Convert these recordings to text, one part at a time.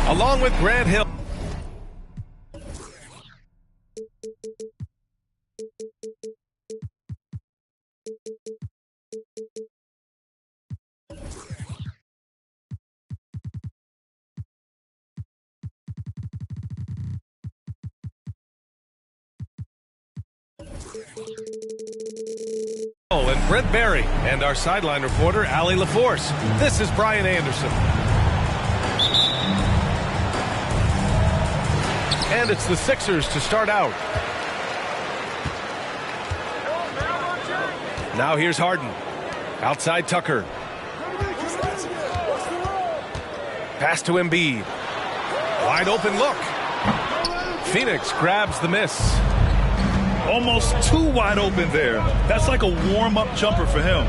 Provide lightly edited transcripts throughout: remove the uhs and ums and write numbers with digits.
Along with Grant Hill. And Brent Barry and our sideline reporter, Allie LaForce. This is Brian Anderson. And it's the Sixers to start out. Now here's Harden. Outside Tucker. Pass to Embiid. Wide open look. Phoenix grabs the miss. Almost too wide open there. That's like a warm-up jumper for him.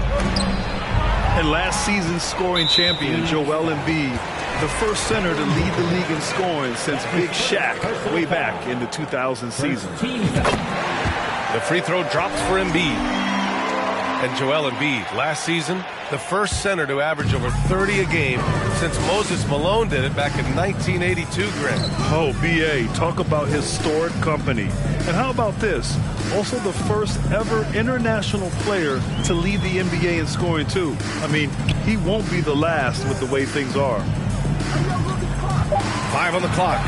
And last season's scoring champion, Joel Embiid, the first center to lead the league in scoring since Big Shaq way back in the 2000 season. The free throw drops for Embiid. And Joel Embiid, last season, the first center to average over 30 a game since Moses Malone did it back in 1982, Grant. Oh, B.A., talk about historic company. And how about this? Also the first ever international player to lead the NBA in scoring, too. I mean, he won't be the last with the way things are. 5 on the clock.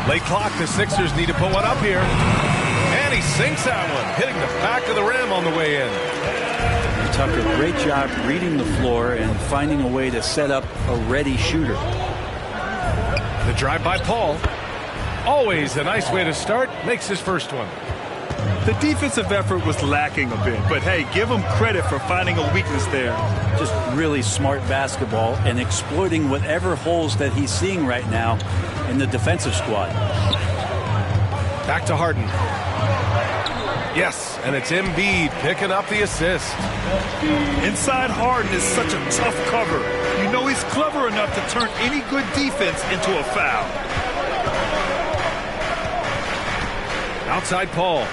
Late clock, the Sixers need to put one up here. And he sinks that one, hitting the back of the rim on the way in. Tucker, great job reading the floor and finding a way to set up a ready shooter. The drive by Paul. Always a nice way to start. Makes his first one. The defensive effort was lacking a bit, but hey, give him credit for finding a weakness there. Just really smart basketball and exploiting whatever holes that he's seeing right now in the defensive squad. Back to Harden. Yes, and it's Embiid picking up the assist. Inside Harden is such a tough cover. You know he's clever enough to turn any good defense into a foul. Outside Paul.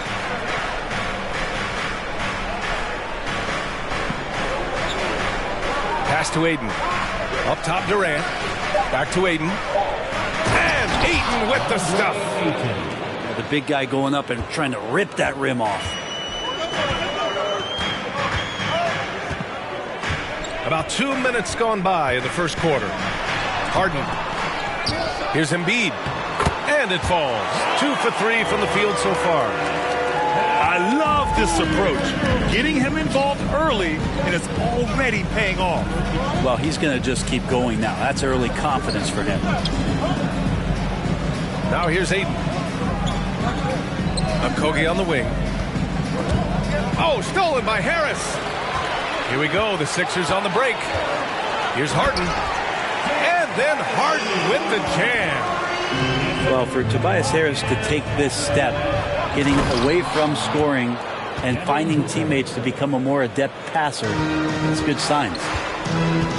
Pass to Ayton. Up top Durant. Back to Ayton. And Ayton with the stuff. The big guy going up and trying to rip that rim off. About 2 minutes gone by in the first quarter. Harden. Here's Embiid. And it falls. 2 for 3 from the field so far. I love this approach. Getting him involved early, and it's already paying off. Well, he's going to just keep going now. That's early confidence for him. Now here's Ayton. Okogie on the wing. Oh, stolen by Harris. Here we go. The Sixers on the break. Here's Harden. And then Harden with the jam. Well, for Tobias Harris to take this step, getting away from scoring and finding teammates to become a more adept passer, it's good signs.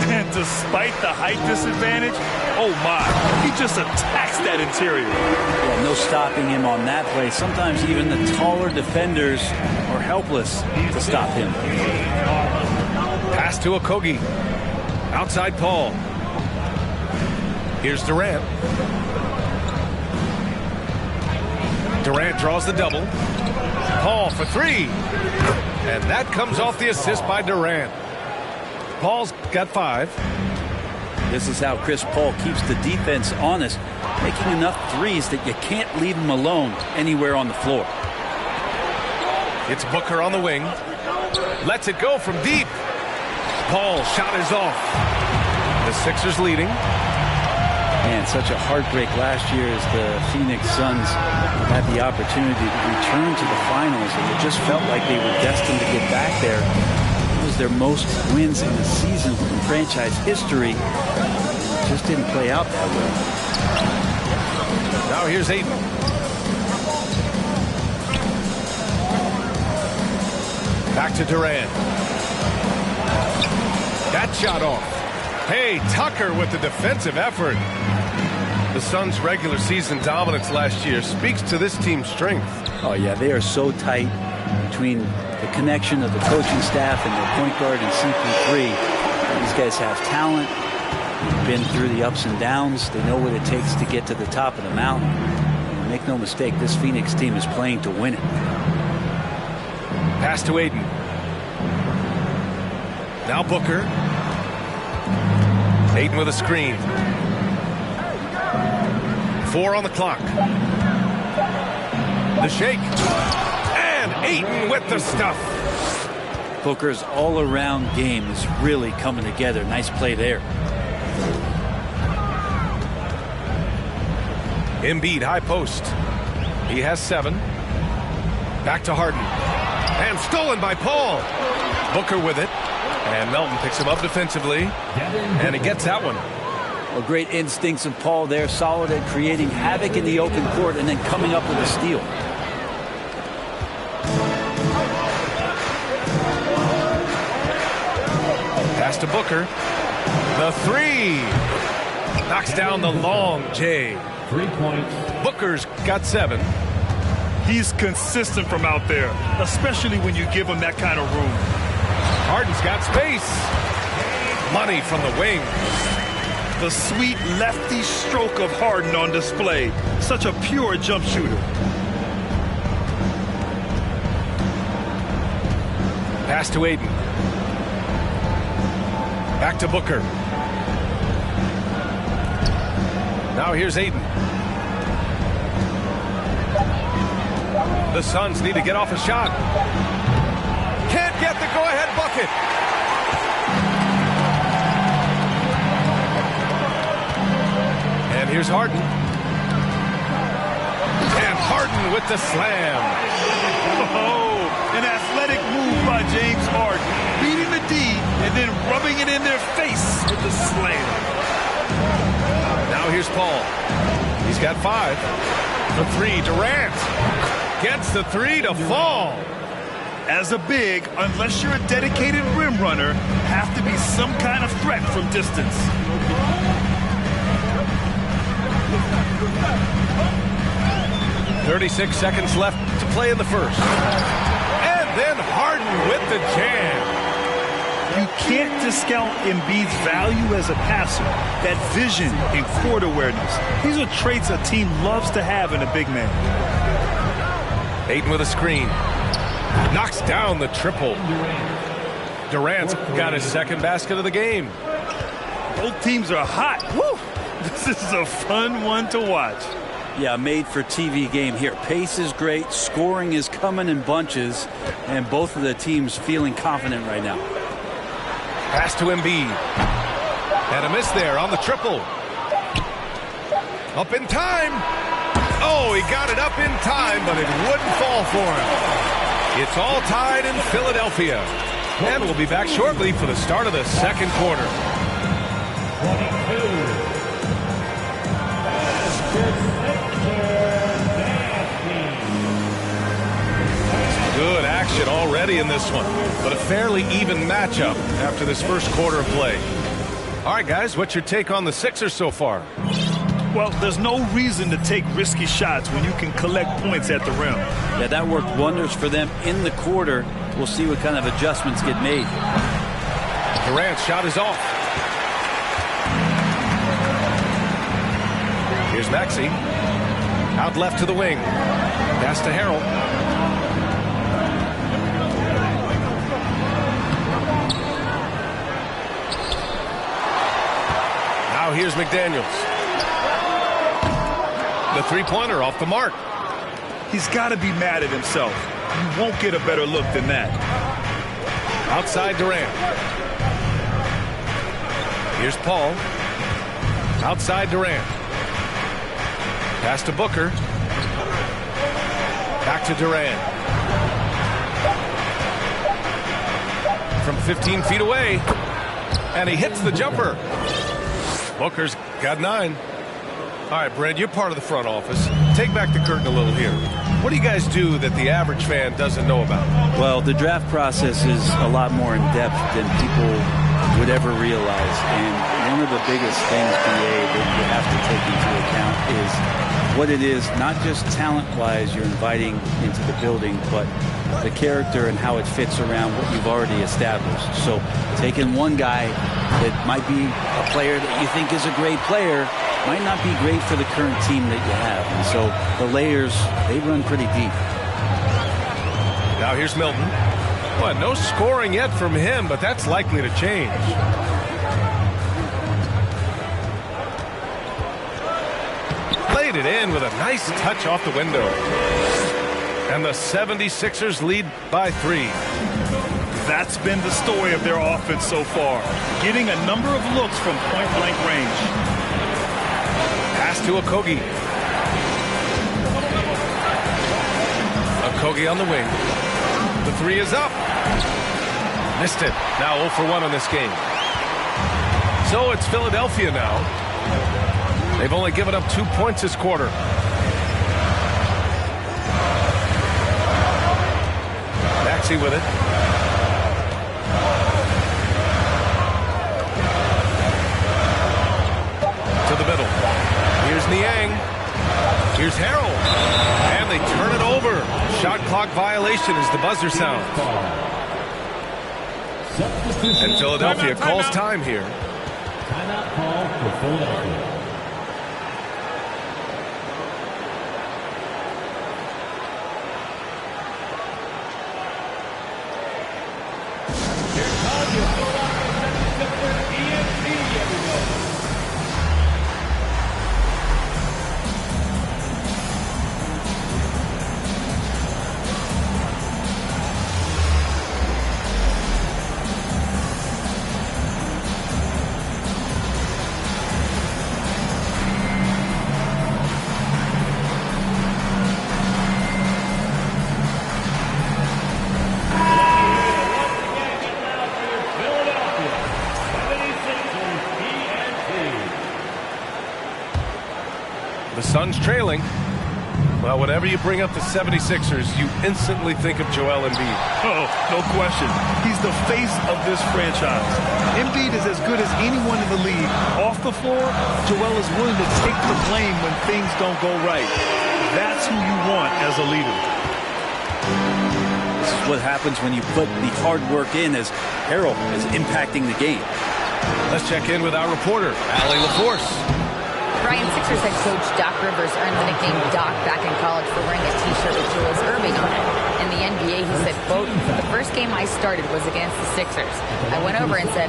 And despite the height disadvantage, oh my, he just attacks that interior. Yeah, no stopping him on that play. Sometimes even the taller defenders are helpless to stop him. Pass to Okogie. Outside Paul. Here's Durant. Durant draws the double. Paul for three. And that comes off the assist by Durant. Paul's got 5. This is how Chris Paul keeps the defense honest, making enough threes that you can't leave him alone anywhere on the floor. It's Booker on the wing. Lets it go from deep. Paul's shot is off. The Sixers leading. Man, such a heartbreak last year as the Phoenix Suns had the opportunity to return to the finals, and it just felt like they were destined to get back there. It was their most wins in the season in franchise history. It just didn't play out that way. Now here's Ayton. Back to Durant. That shot off. Hey, Tucker with the defensive effort. The Suns' regular season dominance last year speaks to this team's strength. Oh, yeah, they are so tight between the connection of the coaching staff and their point guard and CP3. These guys have talent, been through the ups and downs. They know what it takes to get to the top of the mountain. And make no mistake, this Phoenix team is playing to win it. Pass to Ayton. Now Booker. Ayton with a screen. 4 on the clock. The shake. And Ayton with the stuff. Booker's all-around game is really coming together. Nice play there. Embiid high post. He has 7. Back to Harden. And stolen by Paul. Booker with it. And Melton picks him up defensively. And he gets that one. Well, great instincts of Paul there. Solid at creating havoc in the open court and then coming up with a steal. Pass to Booker. The 3. Knocks down the long J. 3 points. Booker's got 7. He's consistent from out there, especially when you give him that kind of room. Harden's got space. Money from the wing. The sweet lefty stroke of Harden on display. Such a pure jump shooter. Pass to Ayton. Back to Booker. Now here's Ayton. The Suns need to get off a shot. Can't get the go-ahead bucket. And here's Harden. And Harden with the slam. Oh, an athletic move by James Harden. Beating the D and then rubbing it in their face with the slam. Now here's Paul. He's got 5. The 3, Durant. Gets the 3 to fall. As a big, unless you're a dedicated rim runner, have to be some kind of threat from distance. .36 seconds left to play in the first. And then Harden with the jam. You can't discount Embiid's value as a passer. That vision and court awareness. These are traits a team loves to have in a big man. Ayton with a screen. Knocks down the triple. Durant's got his second basket of the game. Both teams are hot. Woo! This is a fun one to watch. Yeah, made for TV game here. Pace is great. Scoring is coming in bunches. And both of the teams feeling confident right now. Pass to Embiid. And a miss there on the triple. Up in time. Oh, he got it up in time, but it wouldn't fall for him. It's all tied in Philadelphia. And we'll be back shortly for the start of the second quarter. 22. Good action already ability in this one, but a fairly even matchup after this first quarter of play. All right, guys, what's your take on the Sixers so far? Well, there's no reason to take risky shots when you can collect points at the rim. Yeah, that worked wonders for them in the quarter. We'll see what kind of adjustments get made. Durant's shot is off. Here's Maxey. Out left to the wing. Pass to Harrell. Now here's McDaniels. The three-pointer off the mark. He's got to be mad at himself. You won't get a better look than that. Outside Durant. Here's Paul. Outside Durant. Pass to Booker. Back to Durant. From 15 feet away. And he hits the jumper. Booker's got 9. All right, Brent, you're part of the front office. Take back the curtain a little here. What do you guys do that the average fan doesn't know about? Well, the draft process is a lot more in depth than people would ever realize. And one of the biggest things, BA, that you have to take into account is what it is, not just talent-wise you're inviting into the building, but the character and how it fits around what you've already established. So taking one guy that might be a player that you think is a great player might not be great for the current team that you have. And so the layers, they run pretty deep. Now here's Milton. Well, no scoring yet from him, but that's likely to change. Laid it in with a nice touch off the window. And the 76ers lead by 3. That's been the story of their offense so far. Getting a number of looks from point-blank range. Pass to Okogie. Okogie on the wing. The 3 is up. Missed it. Now 0 for 1 in this game. So it's Philadelphia now. They've only given up 2 points this quarter. Maxey with it. To the middle. Here's Niang. Here's Harrell. And they turn it over. Shot clock violation as the buzzer sounds. And Philadelphia calls time here. Timeout call for Philadelphia. Suns trailing. Well, whenever you bring up the 76ers, you instantly think of Joel Embiid. Oh, no question. He's the face of this franchise. Embiid is as good as anyone in the league. Off the floor, Joel is willing to take the blame when things don't go right. That's who you want as a leader. This is what happens when you put the hard work in, as Harrell is impacting the game. Let's check in with our reporter, Allie LaForce. Brian, Sixers head coach Doc Rivers earned the nickname Doc back in college for wearing a T-shirt with Julius Erving on it. In the NBA, he said, quote, "The first game I started was against the Sixers. I went over and said,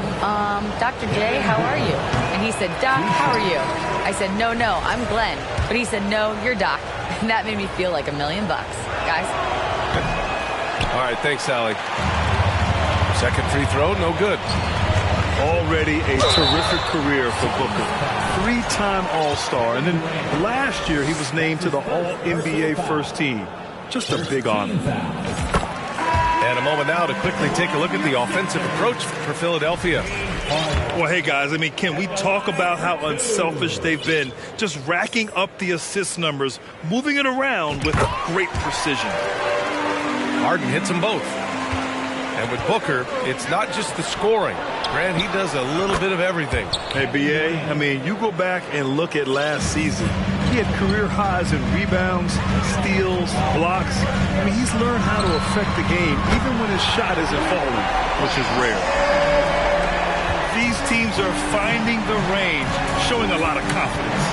Dr. J, how are you?" And he said, "Doc, how are you?" I said, no, I'm Glenn." But he said, "No, you're Doc." And that made me feel like $1 million. Guys? All right, thanks, Allie. Second free throw, no good. Already a terrific career for Booker. 3-time All-Star. And then last year, he was named to the All-NBA first team. Just a big honor. And a moment now to quickly take a look at the offensive approach for Philadelphia. Well, hey, guys, I mean, can we talk about how unselfish they've been? Just racking up the assist numbers, moving it around with great precision. Harden hits them both. And with Booker, it's not just the scoring. Grant, he does a little bit of everything. Hey, B.A., I mean, you go back and look at last season. He had career highs in rebounds, steals, blocks. I mean, he's learned how to affect the game even when his shot isn't falling, which is rare. These teams are finding the range, showing a lot of confidence.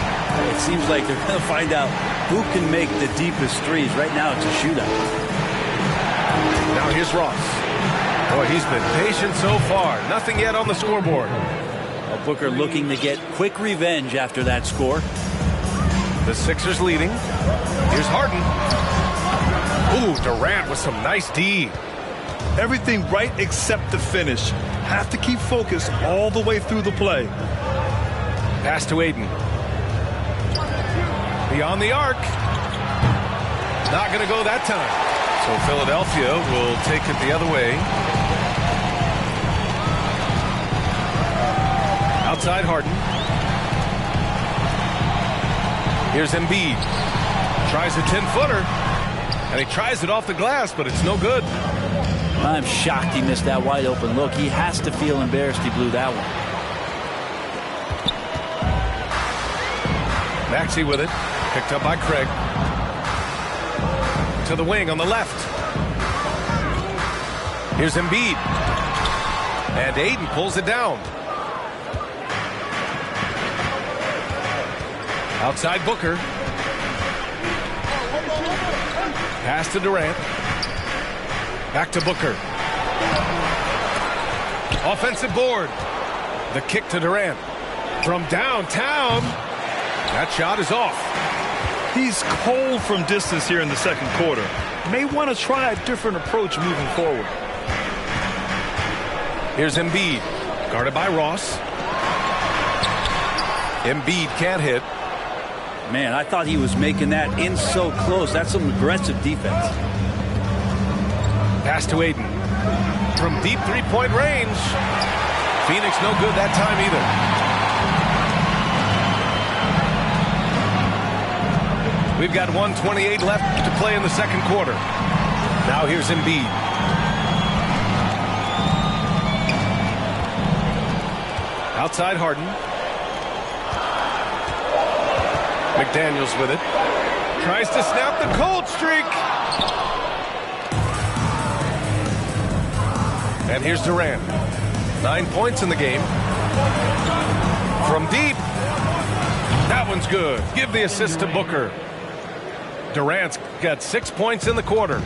It seems like they're going to find out who can make the deepest threes. Right now, it's a shootout. Now here's Ross. Boy, he's been patient so far. Nothing yet on the scoreboard. Well, Booker looking to get quick revenge after that score. The Sixers leading. Here's Harden. Ooh, Durant with some nice D. Everything right except the finish. Have to keep focused all the way through the play. Pass to Aiden. Beyond the arc. Not going to go that time. So Philadelphia will take it the other way. Outside Harden. Here's Embiid. Tries a 10-footer. And he tries it off the glass, but it's no good. I'm shocked he missed that wide open look. He has to feel embarrassed he blew that one. Maxey with it. Picked up by Craig. To the wing on the left. Here's Embiid. And Aiden pulls it down. Outside Booker. Pass to Durant. Back to Booker. Offensive board. The kick to Durant. From downtown. That shot is off. He's cold from distance here in the second quarter. May want to try a different approach moving forward. Here's Embiid. Guarded by Ross. Embiid can't hit. Man, I thought he was making that in so close. That's some aggressive defense. Pass to Aiden. From deep three-point range. Phoenix no good that time either. We've got 1:28 left to play in the second quarter. Now here's Embiid. Outside Harden. McDaniels with it. Tries to snap the cold streak. And here's Durant. 9 points in the game. From deep. That one's good. Give the assist to Booker. Durant's got 6 points in the quarter.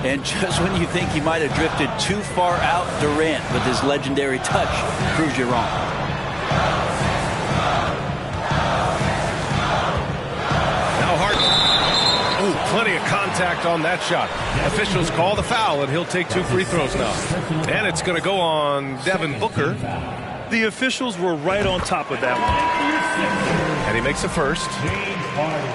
And just when you think he might have drifted too far out, Durant, with his legendary touch, proves you wrong. Now Harden. Ooh, plenty of contact on that shot. Officials call the foul, and he'll take 2 free throws now. And it's going to go on Devin Booker. The officials were right on top of that one. And he makes the first.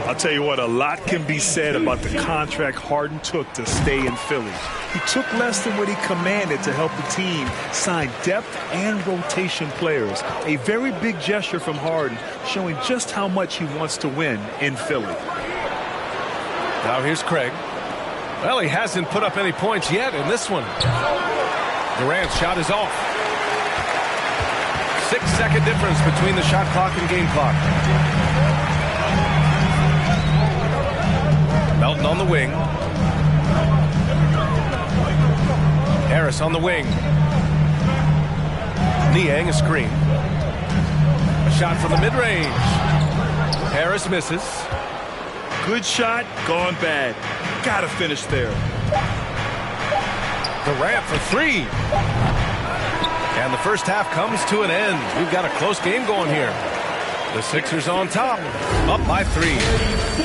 I'll tell you what, a lot can be said about the contract Harden took to stay in Philly. He took less than what he commanded to help the team sign depth and rotation players. A very big gesture from Harden, showing just how much he wants to win in Philly. Now here's Craig. Well, he hasn't put up any points yet in this one. Durant's shot is off. 6-second difference between the shot clock and game clock. Melton on the wing. Harris on the wing. Niang a screen. A shot from the mid-range. Harris misses. Good shot, gone bad. Gotta finish there. Durant for 3. And the first half comes to an end. We've got a close game going here. The Sixers on top, up by 3.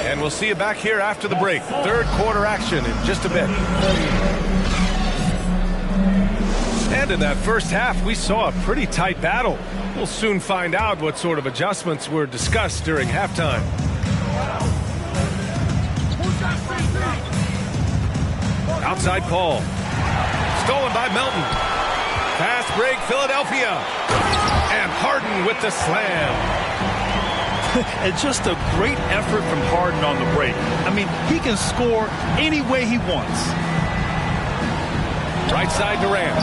And we'll see you back here after the break. Third quarter action in just a bit. And in that first half, we saw a pretty tight battle. We'll soon find out what sort of adjustments were discussed during halftime. Outside Paul. Stolen by Melton. Fast break, Philadelphia. And Harden with the slam. And just a great effort from Harden on the break. I mean, he can score any way he wants. Right side Durant.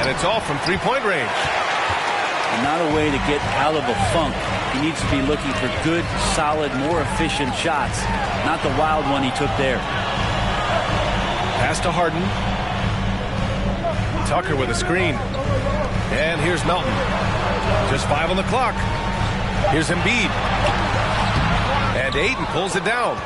And it's all from three-point range. And not a way to get out of a funk. He needs to be looking for good, solid, more efficient shots. Not the wild one he took there. Pass to Harden. Tucker with a screen. And here's Melton. Just 5 on the clock. Here's Embiid. And Ayton pulls it down.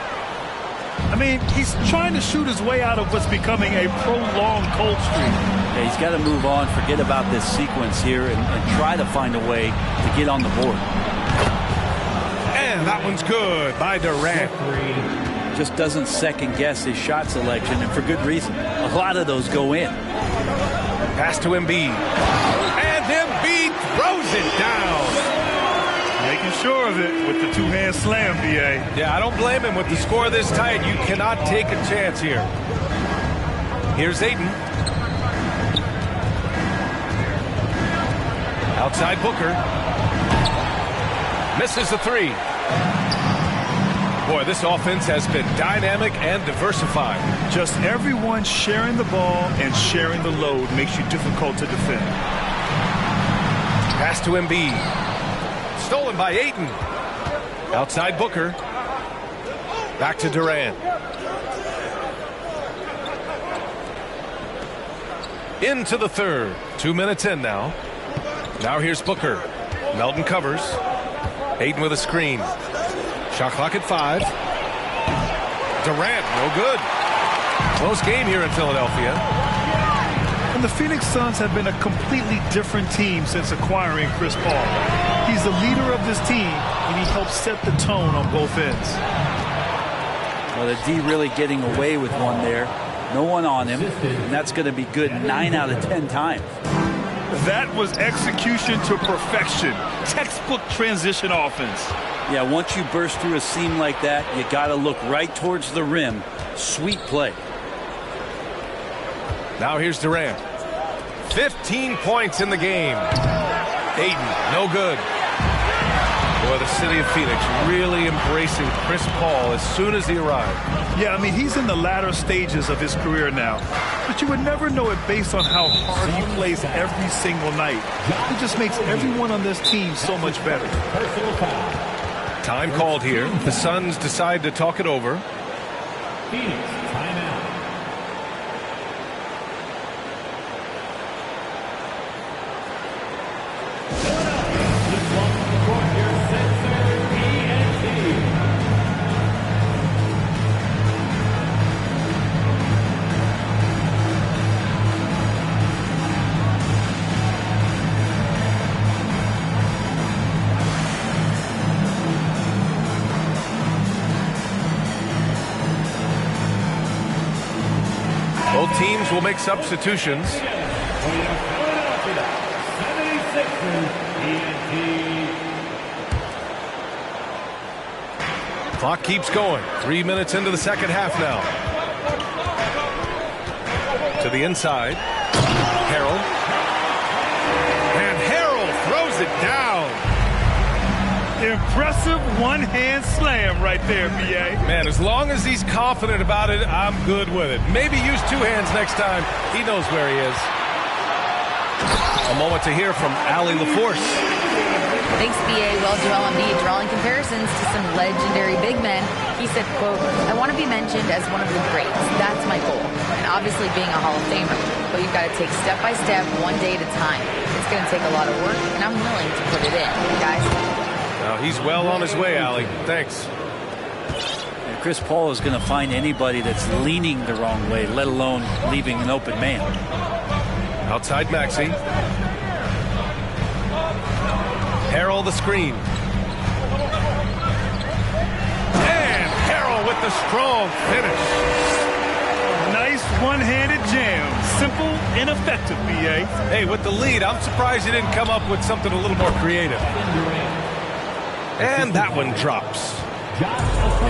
I mean, he's trying to shoot his way out of what's becoming a prolonged cold streak. Yeah, he's got to move on, forget about this sequence here, and try to find a way to get on the board. And that one's good by Durant. Just doesn't second guess his shot selection, and for good reason. A lot of those go in. Pass to Embiid. And Embiid throws it down. Making sure of it with the two-hand slam, B.A. Yeah, I don't blame him. With the score this tight, you cannot take a chance here. Here's Ayton. Outside Booker. Misses the three. Boy, this offense has been dynamic and diversified. Just everyone sharing the ball and sharing the load makes you difficult to defend. Pass to Embiid. Stolen by Ayton. Outside Booker. Back to Durant. Into the third. 2 minutes in now. Now here's Booker. Melton covers. Ayton with a screen. Shot clock at 5. Durant, no good. Close game here in Philadelphia. And the Phoenix Suns have been a completely different team since acquiring Chris Paul. He's the leader of this team, and he helps set the tone on both ends. Well, the D really getting away with one there. No one on him, and that's going to be good 9 out of 10 times. That was execution to perfection. Textbook transition offense. Yeah, once you burst through a seam like that, you got to look right towards the rim. Sweet play. Now here's Durant. 15 points in the game. Ayton, no good. Boy, the city of Phoenix really embracing Chris Paul as soon as he arrived. Yeah, I mean, he's in the latter stages of his career now. But you would never know it based on how hard he plays every single night. He just makes everyone on this team so much better. Time called here. The Suns decide to talk it over. Phoenix, timeout. Both teams will make substitutions. Clock keeps going. 3 minutes into the second half now. To the inside. Harrell. And Harrell throws it down. Impressive one-hand slam right there, B.A. Man, as long as he's confident about it, I'm good with it. Maybe use 2 hands next time. He knows where he is. A moment to hear from Allie LaForce. Thanks, B.A. Well, Joel Embiid drawing comparisons to some legendary big men. He said, quote, "I want to be mentioned as one of the greats. That's my goal. And obviously being a Hall of Famer. But you've got to take step by step, one day at a time. It's going to take a lot of work, and I'm willing to put it in. Guys?" Now he's well on his way, Allie. Thanks. And Chris Paul is going to find anybody that's leaning the wrong way, let alone leaving an open man. Outside Maxey. Harrell the screen. And Harrell with the strong finish. Nice one-handed jam. Simple and effective, B.A. Hey, with the lead, I'm surprised he didn't come up with something a little more creative. And that one drops.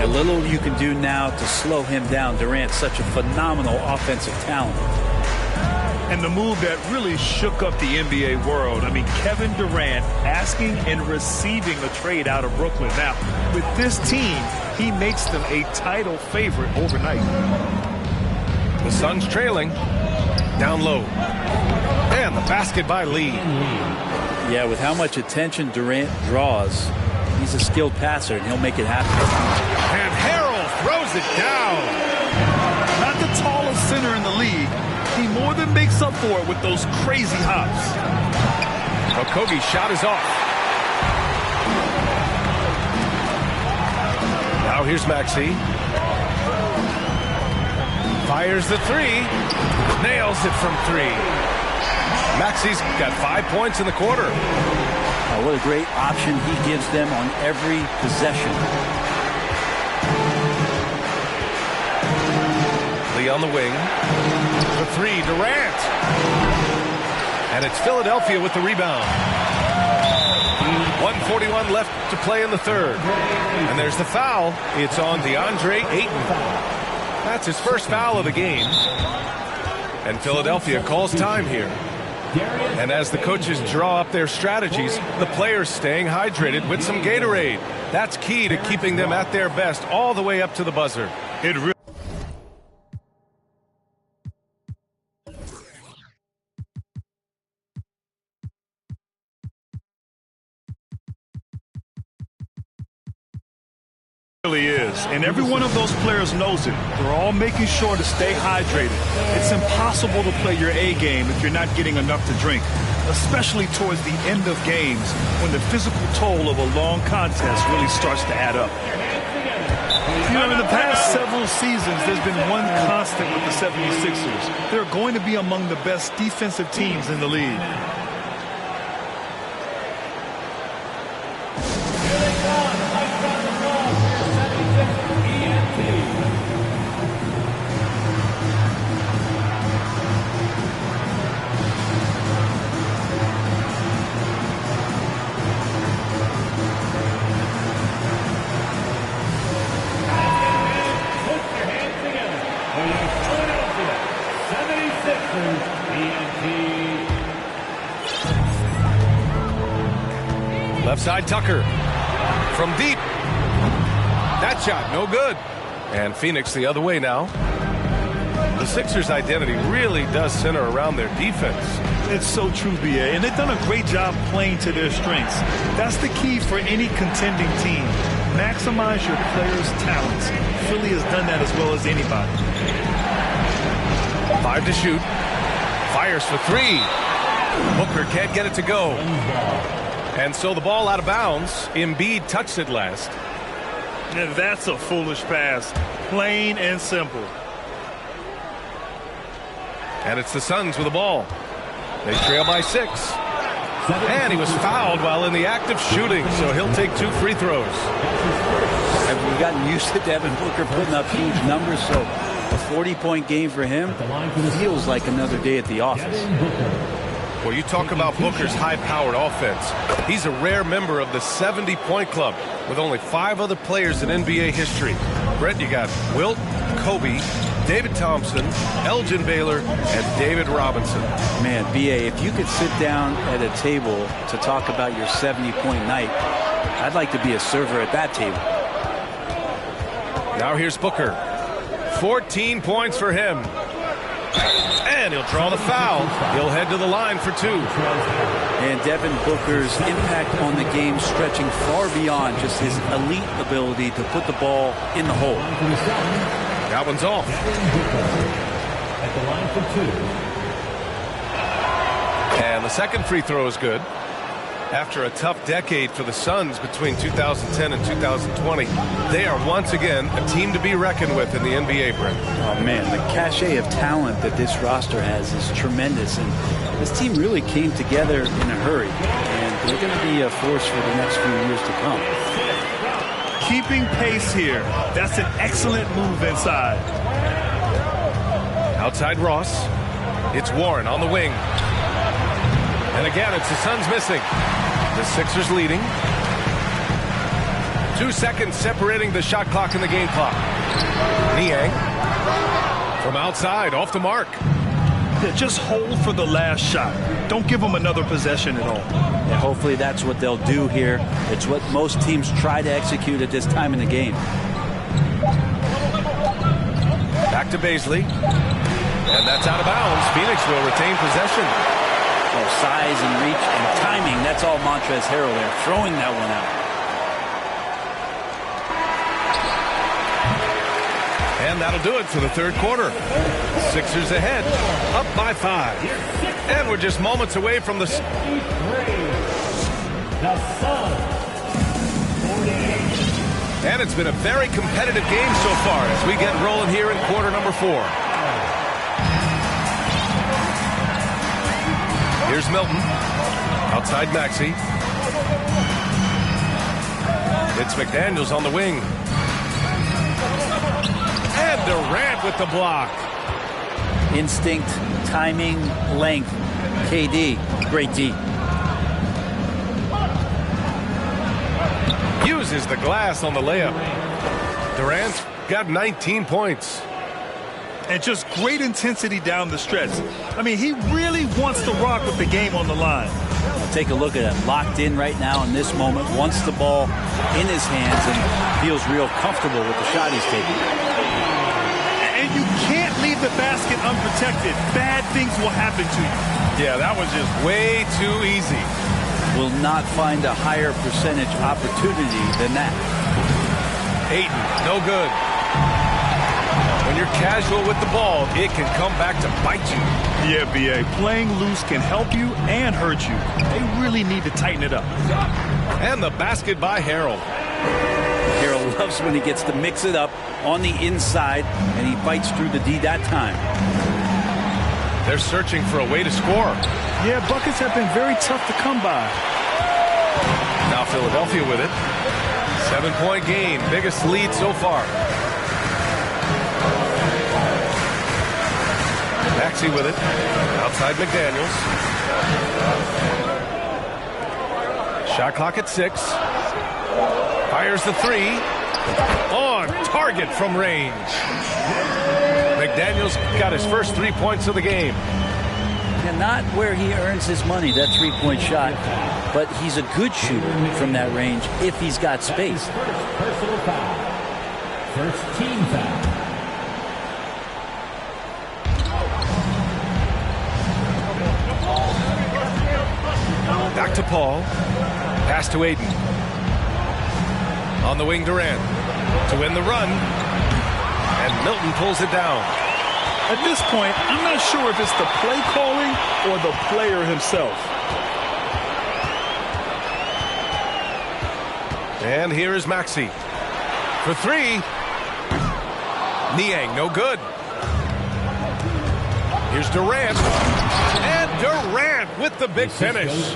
A little you can do now to slow him down. Durant's such a phenomenal offensive talent. And the move that really shook up the NBA world. I mean, Kevin Durant asking and receiving a trade out of Brooklyn. Now, with this team, he makes them a title favorite overnight. The Suns trailing. Down low. And the basket by Lee. Yeah, with how much attention Durant draws, he's a skilled passer, and he'll make it happen. And Harrell throws it down. Not the tallest center in the league. He more than makes up for it with those crazy hops. Okogie's shot is off. Now here's Maxey. Fires the three. Nails it from three. Maxey's got 5 points in the quarter. What a great option he gives them on every possession. Lee on the wing. The three, Durant. And it's Philadelphia with the rebound. 1:41 left to play in the third. And there's the foul. It's on DeAndre Ayton. That's his first foul of the game. And Philadelphia calls time here. And as the coaches draw up their strategies, the players staying hydrated with some Gatorade. That's key to keeping them at their best all the way up to the buzzer. It really is, and every one of those players knows it. They're all making sure to stay hydrated. It's impossible to play your A game if you're not getting enough to drink, especially towards the end of games when the physical toll of a long contest really starts to add up. You know, in the past several seasons, there's been one constant with the 76ers. They're going to be among the best defensive teams in the league. Left side, Tucker. From deep. That shot, no good. And Phoenix the other way now. The Sixers' identity really does center around their defense. It's so true, BA, and they've done a great job playing to their strengths. That's the key for any contending team. Maximize your players' talents. Philly has done that as well as anybody. 5 to shoot. Fires for three. Booker can't get it to go. And so the ball out of bounds. Embiid touched it last. And that's a foolish pass. Plain and simple. And it's the Suns with the ball. They trail by 6. And he was fouled while in the act of shooting, so he'll take 2 free throws. And we've gotten used to Devin Booker putting up huge numbers, so a 40-point game for him feels like another day at the office. Well, you talk about Booker's high-powered offense. He's a rare member of the 70-point club with only 5 other players in NBA history. Brett, you got Wilt, Kobe, David Thompson, Elgin Baylor, and David Robinson. Man, B.A., if you could sit down at a table to talk about your 70-point night, I'd like to be a server at that table. Now here's Booker. 14 points for him. And he'll draw the foul. He'll head to the line for 2. And Devin Booker's impact on the game stretching far beyond just his elite ability to put the ball in the hole. That one's off. At the line for 2. And the second free throw is good. After a tough decade for the Suns between 2010 and 2020, they are once again a team to be reckoned with in the NBA, Brent. Oh, man, the cachet of talent that this roster has is tremendous. And this team really came together in a hurry. And they're going to be a force for the next few years to come. Keeping pace here. That's an excellent move inside. Outside Ross. It's Warren on the wing. And again, it's the Suns missing. The Sixers leading. 2 seconds separating the shot clock and the game clock. Niang from outside, off the mark. Yeah, just hold for the last shot. Don't give them another possession at all. Yeah, hopefully that's what they'll do here. It's what most teams try to execute at this time in the game. Back to Bazley. And that's out of bounds. Phoenix will retain possession. Oh, size and reach and timing. That's all Montrezl Harrell there, throwing that one out. And that'll do it for the third quarter. Sixers ahead, up by 5. And we're just moments away from the... The Suns. 48. And it's been a very competitive game so far as we get rolling here in quarter number 4. Here's Milton. Outside Maxey. It's McDaniels on the wing. And Durant with the block. Instinct, timing, length. KD, great D. Uses the glass on the layup. Durant's got 19 points. And just great intensity down the stretch. I mean, he really wants to rock with the game on the line. Take a look at him, locked in right now in this moment, wants the ball in his hands and feels real comfortable with the shot he's taking. And you can't leave the basket unprotected. Bad things will happen to you. Yeah, that was just way too easy. Will not find a higher percentage opportunity than that. Ayton, no good. When you're casual with the ball, it can come back to bite you. Yeah, B.A., playing loose can help you and hurt you. They really need to tighten it up. And the basket by Harrell. Harrell loves when he gets to mix it up on the inside, and he bites through the D that time. They're searching for a way to score. Yeah, buckets have been very tough to come by. Now Philadelphia with it. 7-point gain, biggest lead so far. Maxey with it. Outside McDaniels. Shot clock at 6. Fires the 3. On target from range. McDaniels got his first 3 points of the game. And not where he earns his money, that three-point shot, but he's a good shooter from that range if he's got space. Personal foul. First team foul. Back to Paul. Pass to Ayton. On the wing, Durant. To win the run. And Milton pulls it down. At this point, I'm not sure if it's the play calling or the player himself. And here is Maxey. For 3. Niang, no good. Here's Durant. And Durant with the big finish.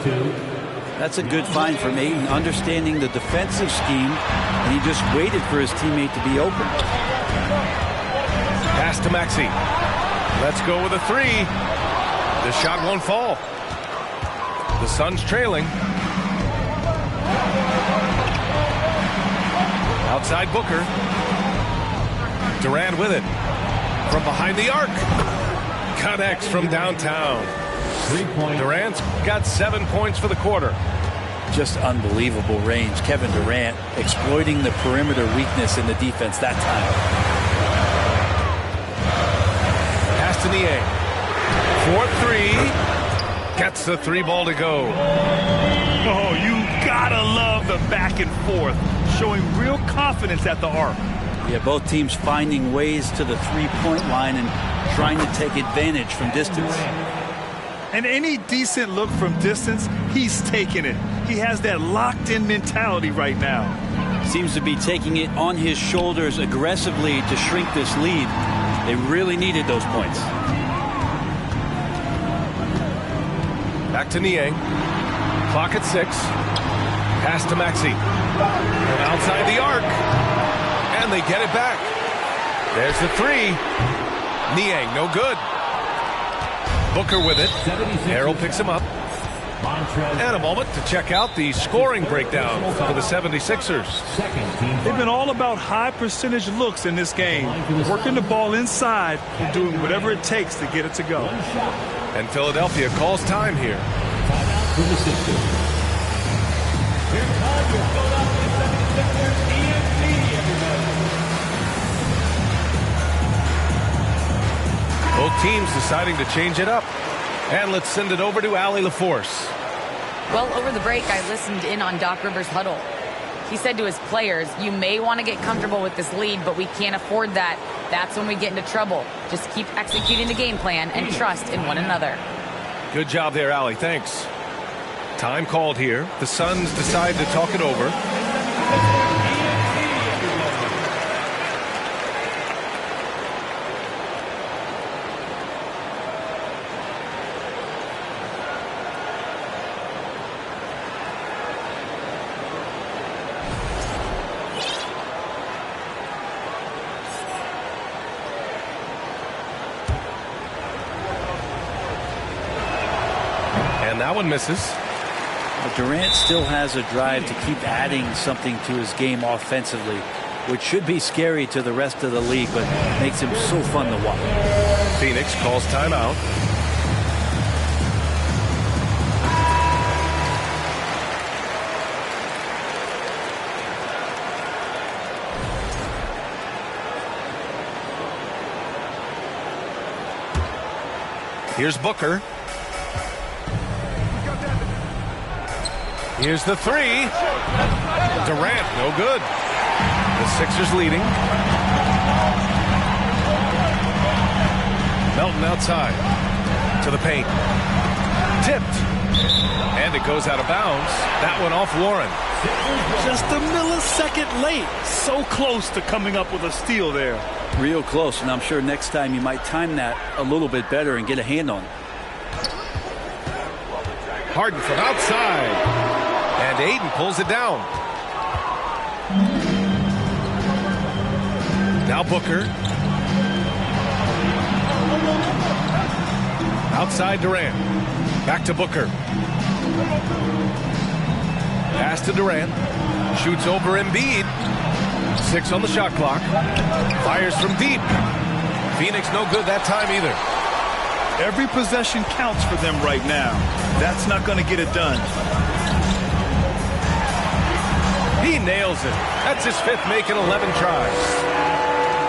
That's a good find from Ayton, understanding the defensive scheme, and he just waited for his teammate to be open. Pass to Maxey. Let's go with a 3. The shot won't fall. The Suns trailing. Outside Booker. Durant with it. From behind the arc. Connects from downtown. Durant's got 7 points for the quarter. Just unbelievable range. Kevin Durant exploiting the perimeter weakness in the defense that time. Pass to Niang. 4-3. Gets the 3 ball to go. Oh, you gotta love the back and forth. Showing real confidence at the arc. Yeah, both teams finding ways to the three-point line and trying to take advantage from distance. And any decent look from distance, he's taking it. He has that locked-in mentality right now. Seems to be taking it on his shoulders aggressively to shrink this lead. They really needed those points. Back to Niang. Clock at 6. Pass to Maxey. From outside the arc. And they get it back. There's the 3. Niang, no good. Booker with it. Harrell picks him up. And a moment to check out the scoring breakdown for the 76ers. They've been all about high percentage looks in this game. Working the ball inside and doing whatever it takes to get it to go. And Philadelphia calls time here. Timeout for the Sixers. Here comes your Philadelphia 76ers ENT, everybody. Both teams deciding to change it up. And let's send it over to Allie LaForce. Well, over the break, I listened in on Doc Rivers' huddle. He said to his players, you may want to get comfortable with this lead, but we can't afford that. That's when we get into trouble. Just keep executing the game plan and trust in one another. Good job there, Allie. Thanks. Time called here. The Suns decide to talk it over. That one misses. But Durant still has a drive to keep adding something to his game offensively, which should be scary to the rest of the league, but makes him so fun to watch. Phoenix calls timeout. Here's Booker. Here's the three. Durant, no good. The Sixers leading. Melton outside to the paint. Tipped. And it goes out of bounds. That one off Warren. Just a millisecond late. So close to coming up with a steal there. Real close, and I'm sure next time you might time that a little bit better and get a hand on it. Harden from outside. And Aiden pulls it down. Now Booker. Outside Durant. Back to Booker. Pass to Durant. Shoots over Embiid. 6 on the shot clock. Fires from deep. Phoenix no good that time either. Every possession counts for them right now. That's not going to get it done. He nails it. That's his 5th make in 11 tries.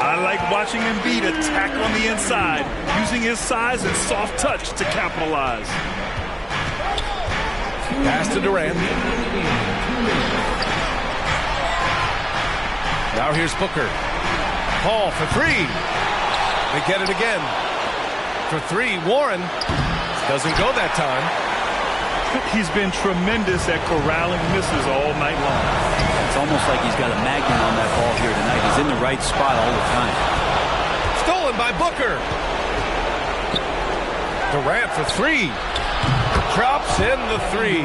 I like watching Embiid attack on the inside, using his size and soft touch to capitalize. Pass to Durant. Now here's Booker. Paul for 3. They get it again. For 3, Warren. Doesn't go that time. He's been tremendous at corralling misses all night long. It's almost like he's got a magnet on that ball here tonight. He's in the right spot all the time. Stolen by Booker. Durant for 3. Drops in the 3.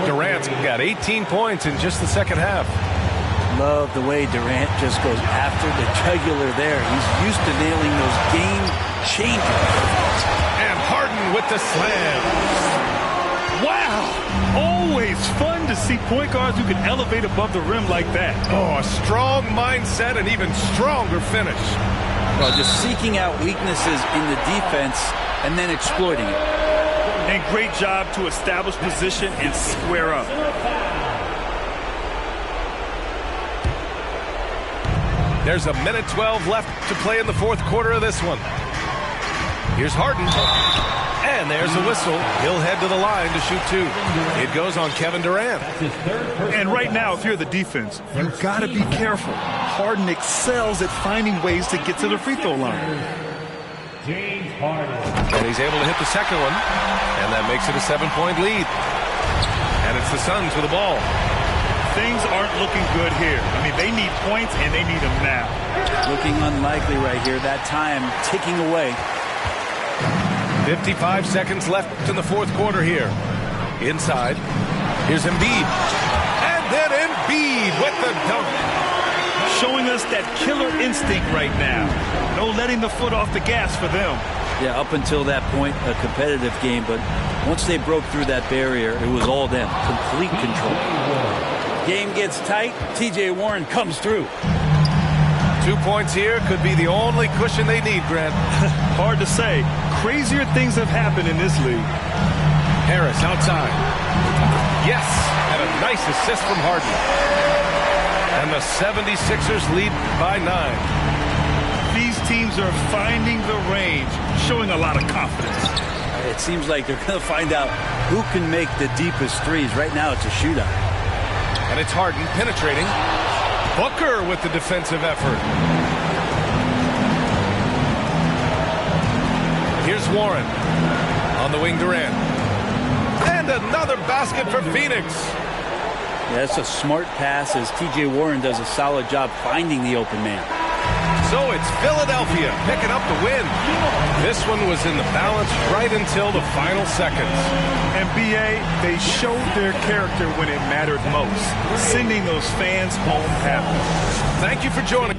Durant's got 18 points in just the second half. Love the way Durant just goes after the jugular there. He's used to nailing those game changers. And Harden with the slam. Wow! Always fun to see point guards who can elevate above the rim like that. Oh, a strong mindset and even stronger finish. Well, just seeking out weaknesses in the defense and then exploiting it. And great job to establish position and square up. There's a minute 12 left to play in the 4th quarter of this one. Here's Harden. And there's a whistle. He'll head to the line to shoot 2. It goes on Kevin Durant. And right now, if you're the defense, you've got to be careful. Harden excels at finding ways to get to the free throw line. James Harden. And he's able to hit the second one. And that makes it a 7-point lead. And it's the Suns with the ball. Things aren't looking good here. I mean, they need points, and they need them now. Looking unlikely right here. That time ticking away. 55 seconds left in the 4th quarter here. Inside. Here's Embiid. And then Embiid with the dunk. Showing us that killer instinct right now. No letting the foot off the gas for them. Yeah, up until that point, a competitive game. But once they broke through that barrier, it was all them. Complete control. Game gets tight. TJ Warren comes through. 2 points here could be the only cushion they need, Grant. Hard to say. Crazier things have happened in this league. Harris outside. Yes, and a nice assist from Harden. And the 76ers lead by 9. These teams are finding the range, showing a lot of confidence. It seems like they're going to find out who can make the deepest threes. Right now, it's a shootout. And it's Harden penetrating. Booker with the defensive effort. Here's Warren. On the wing, Durant. And another basket for Phoenix. Yeah, that's a smart pass as T.J. Warren does a solid job finding the open man. So it's Philadelphia picking up the win. This one was in the balance right until the final seconds. And B.A., they showed their character when it mattered most, sending those fans home happy. Thank you for joining.